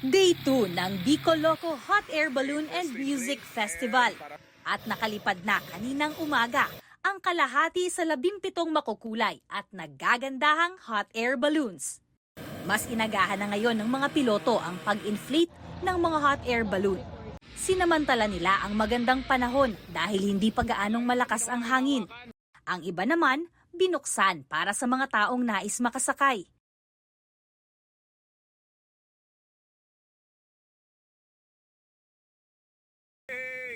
Day 2 ng Bicol Loco Hot Air Balloon and Music Festival. At nakalipad na kaninang umaga ang kalahati sa 17 makukulay at naggagandahang hot air balloons. Mas inagahan na ngayon ng mga piloto ang pag-inflate ng mga hot air balloon. Sinamantala nila ang magandang panahon dahil hindi pa gaanong malakas ang hangin. Ang iba naman, binuksan para sa mga taong nais makasakay.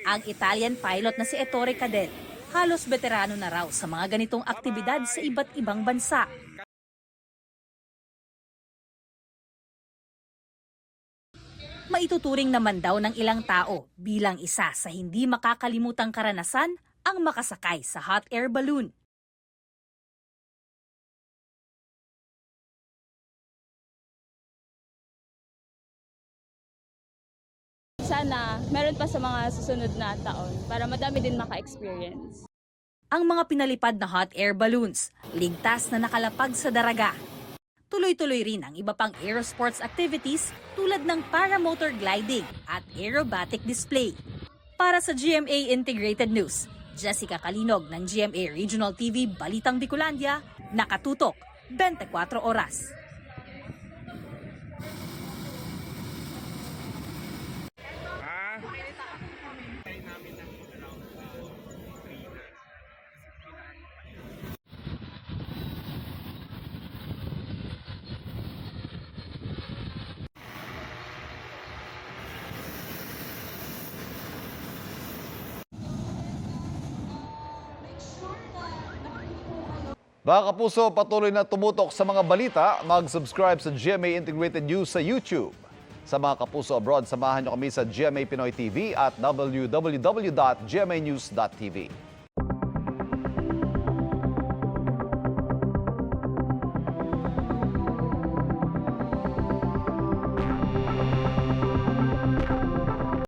Ang Italian pilot na si Ettore Cadet, halos veterano na raw sa mga ganitong aktibidad sa iba't ibang bansa. Maituturing naman daw ng ilang tao bilang isa sa hindi makakalimutang karanasan ang makasakay sa hot air balloon. Sana meron pa sa mga susunod na taon para madami din maka-experience. Ang mga pinalipad na hot air balloons, ligtas na nakalapag sa daraga. Tuloy-tuloy rin ang iba pang aerosports activities tulad ng paramotor gliding at aerobatic display. Para sa GMA Integrated News, Jessica Kalinog ng GMA Regional TV Balitang Bicolandia, nakatutok 24 oras. Mga kapuso, patuloy na tumutok sa mga balita. Mag-subscribe sa GMA Integrated News sa YouTube. Sa mga kapuso abroad, samahan niyo kami sa GMA Pinoy TV at www.gmanews.tv.